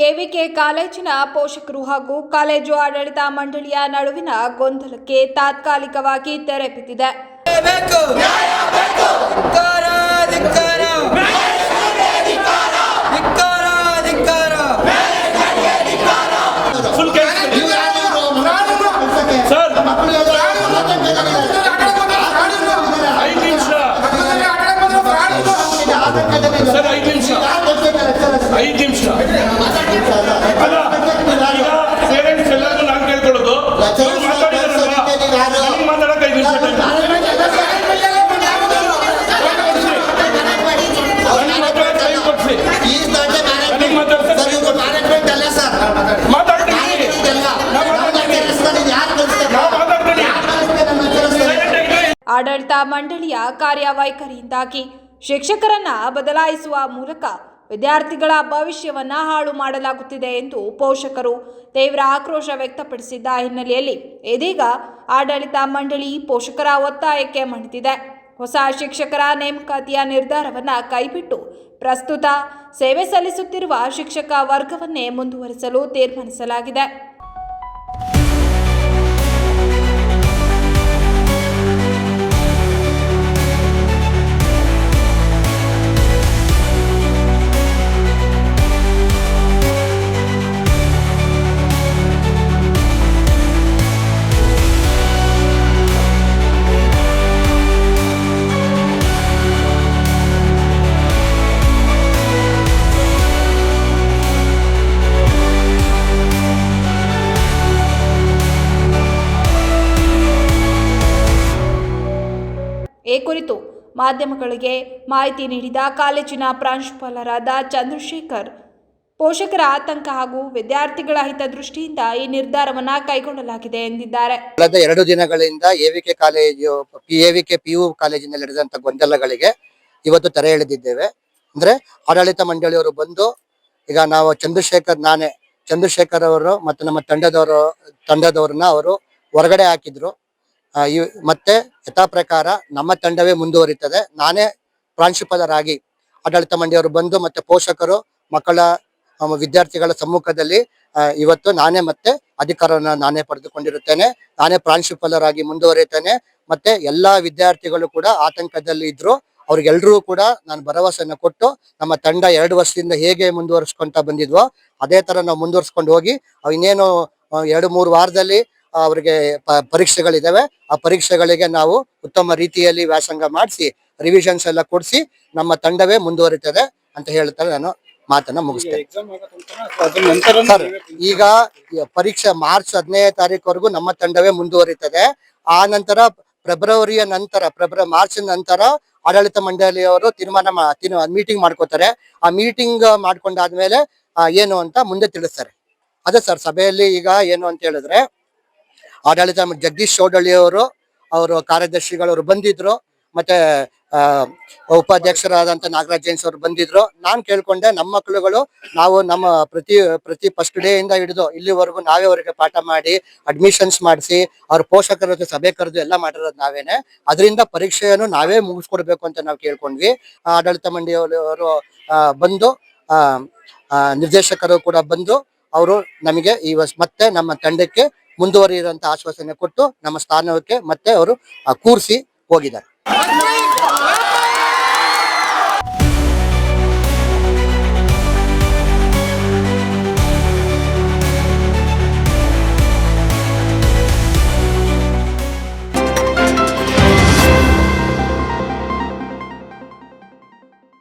KVK ಕಾಲೇಜಿನ ಪೋಷಕರು ಹಾಗೂ ಕಾಲೇಜು ಆಡಳಿತ ಮಂಡಳಿಯ ನಡುವಿನ ಗೊಂದಲಕ್ಕೆ ತಾತ್ಕಾಲಿಕವಾಗಿ ತೆರೆ ಬಿದ್ದಿದೆ. ಆಡಳಿತ ಮಂಡಳಿಯ ಕಾರ್ಯವೈಖರಿಯಿಂದಾಗಿ ಶಿಕ್ಷಕರನ್ನ ಬದಲಾಯಿಸುವ ಮೂಲಕ ವಿದ್ಯಾರ್ಥಿಗಳ ಭವಿಷ್ಯವನ್ನ ಹಾಳು ಮಾಡಲಾಗುತ್ತಿದೆ ಎಂದು ಪೋಷಕರು ತೀವ್ರ ಆಕ್ರೋಶ ವ್ಯಕ್ತಪಡಿಸಿದ್ದ ಹಿನ್ನೆಲೆಯಲ್ಲಿ ಇದೀಗ ಆಡಳಿತ ಮಂಡಳಿ ಪೋಷಕರ ಒತ್ತಾಯಕ್ಕೆ ಮಣಿದಿದೆ. ಹೊಸ ಶಿಕ್ಷಕರ ನೇಮಕಾತಿಯ ನಿರ್ಧಾರವನ್ನು ಕೈಬಿಟ್ಟು ಪ್ರಸ್ತುತ ಸೇವೆ ಸಲ್ಲಿಸುತ್ತಿರುವ ಶಿಕ್ಷಕ ವರ್ಗವನ್ನೇ ಮುಂದುವರಿಸಲು ತೀರ್ಮಾನಿಸಲಾಗಿದೆ. ಈ ಕುರಿತು ಮಾಧ್ಯಮಗಳಿಗೆ ಮಾಹಿತಿ ನೀಡಿದ ಕಾಲೇಜಿನ ಪ್ರಾಂಶುಪಾಲರಾದ ಚಂದ್ರಶೇಖರ್, ಪೋಷಕರ ಆತಂಕ ಹಾಗೂ ವಿದ್ಯಾರ್ಥಿಗಳ ಹಿತದೃಷ್ಟಿಯಿಂದ ಈ ನಿರ್ಧಾರವನ್ನು ಕೈಗೊಳ್ಳಲಾಗಿದೆ ಎಂದಿದ್ದಾರೆ. ಕಳೆದ 2 ದಿನಗಳಿಂದ ಎವಿಕೆ ಕಾಲೇಜು PU ಕಾಲೇಜಿನಲ್ಲಿ ನಡೆದಂತ ಗೊಂದಲಗಳಿಗೆ ಇವತ್ತು ತೆರೆ ಎಳೆದಿದ್ದೇವೆ. ಅಂದ್ರೆ ಆಡಳಿತ ಮಂಡಳಿಯವರು ಬಂದು ಈಗ ನಾವು ಚಂದ್ರಶೇಖರ್ ಅವರು ಮತ್ತು ನಮ್ಮ ತಂಡದವರನ್ನ ಅವರು ಹೊರಗಡೆ ಹಾಕಿದ್ರು. ಮತ್ತೆ ಯಥಾ ಪ್ರಕಾರ ನಮ್ಮ ತಂಡವೇ ಮುಂದುವರಿತದೆ. ನಾನೇ ಪ್ರಾಂಶುಪಾಲರಾಗಿ ಆಡಳಿತ ಮಂಡಳಿಯವರು ಬಂದು ಮತ್ತೆ ಪೋಷಕರು ಮಕ್ಕಳ ವಿದ್ಯಾರ್ಥಿಗಳ ಸಮ್ಮುಖದಲ್ಲಿ ಇವತ್ತು ನಾನೇ ಮತ್ತೆ ಅಧಿಕಾರವನ್ನು ನಾನೇ ಪಡೆದುಕೊಂಡಿರುತ್ತೇನೆ. ನಾನೇ ಪ್ರಾಂಶುಪಾಲರಾಗಿ ಮುಂದುವರಿತೇನೆ. ಮತ್ತೆ ಎಲ್ಲಾ ವಿದ್ಯಾರ್ಥಿಗಳು ಕೂಡ ಆತಂಕದಲ್ಲಿ ಇದ್ರು. ಅವ್ರಿಗೆಲ್ರಿಗೂ ಕೂಡ ನಾನು ಭರವಸೆಯನ್ನು ಕೊಟ್ಟು ನಮ್ಮ ತಂಡ 2 ವರ್ಷದಿಂದ ಹೇಗೆ ಮುಂದುವರಿಸ್ಕೊಂತ ಬಂದಿದ್ವೋ ಅದೇ ತರ ನಾವು ಮುಂದುವರ್ಸ್ಕೊಂಡು ಹೋಗಿ ಇನ್ನೇನು 2-3 ವಾರದಲ್ಲಿ ಅವರಿಗೆ ಪರೀಕ್ಷೆಗಳಿದಾವೆ. ಆ ಪರೀಕ್ಷೆಗಳಿಗೆ ನಾವು ಉತ್ತಮ ರೀತಿಯಲ್ಲಿ ವ್ಯಾಸಂಗ ಮಾಡಿಸಿ ರಿವಿಷನ್ಸ್ ಎಲ್ಲ ಕೊಡಿಸಿ ನಮ್ಮ ತಂಡವೇ ಮುಂದುವರಿತದೆ ಅಂತ ಹೇಳ್ತಾರೆ. ನಾನು ಮಾತನ್ನ ಮುಗಿಸ್ತೇನೆ. ಸರ್, ಈಗ ಪರೀಕ್ಷೆ ಮಾರ್ಚ್ 15ನೇ ತಾರೀಕುವರೆಗೂ ನಮ್ಮ ತಂಡವೇ ಮುಂದುವರಿತದೆ. ಆ ನಂತರ ಮಾರ್ಚ್ ನಂತರ ಆಡಳಿತ ಮಂಡಳಿಯವರು ಮೀಟಿಂಗ್ ಮಾಡ್ಕೋತಾರೆ. ಆ ಮೀಟಿಂಗ್ ಮಾಡ್ಕೊಂಡಾದ್ಮೇಲೆ ಏನು ಅಂತ ಮುಂದೆ ತಿಳಿಸ್ತಾರೆ. ಅದೇ ಸರ್, ಸಭೆಯಲ್ಲಿ ಈಗ ಏನು ಅಂತ ಹೇಳಿದ್ರೆ ಆಡಳಿತ ಜಗದೀಶ್ ಚೌಡಳ್ಳಿ ಅವರು ಕಾರ್ಯದರ್ಶಿಗಳವರು ಬಂದಿದ್ರು. ಮತ್ತೆ ಉಪಾಧ್ಯಕ್ಷರಾದಂತ ನಾಗರಾಜ್ ಜೈನ್ಸ್ ಅವರು ಬಂದಿದ್ರು. ನಾನ್ ಕೇಳ್ಕೊಂಡೆ, ನಮ್ಮ ಮಕ್ಕಳುಗಳು ನಾವು ನಮ್ಮ ಪ್ರತಿ ಫಸ್ಟ್ ಡೇ ಇಂದ ಹಿಡಿದು ಇಲ್ಲಿವರೆಗೂ ನಾವೇ ಅವರಿಗೆ ಪಾಠ ಮಾಡಿ ಅಡ್ಮಿಷನ್ಸ್ ಮಾಡಿಸಿ ಅವ್ರ ಪೋಷಕರ ಜೊತೆ ಸಭೆ ಕರೆದು ಎಲ್ಲ ಮಾಡಿರೋದು ನಾವೇನೆ. ಅದರಿಂದ ಪರೀಕ್ಷೆಯನ್ನು ನಾವೇ ಮುಗಿಸ್ಕೊಡ್ಬೇಕು ಅಂತ ನಾವು ಕೇಳ್ಕೊಂಡ್ವಿ. ಆಡಳಿತ ಮಂಡಳಿಯವರು ಬಂದು ನಿರ್ದೇಶಕರು ಕೂಡ ಬಂದು ಅವರು ನಮಗೆ ಮತ್ತೆ ನಮ್ಮ ತಂಡಕ್ಕೆ ಮುಂದುವರಿಯುವಂತ ಆಶ್ವಾಸನೆ ಕೊಟ್ಟು ನಮ್ಮ ಸ್ಥಾನಕ್ಕೆ ಮತ್ತೆ ಅವರು ಕೂರಿಸಿ ಹೋಗಿದ್ದಾರೆ.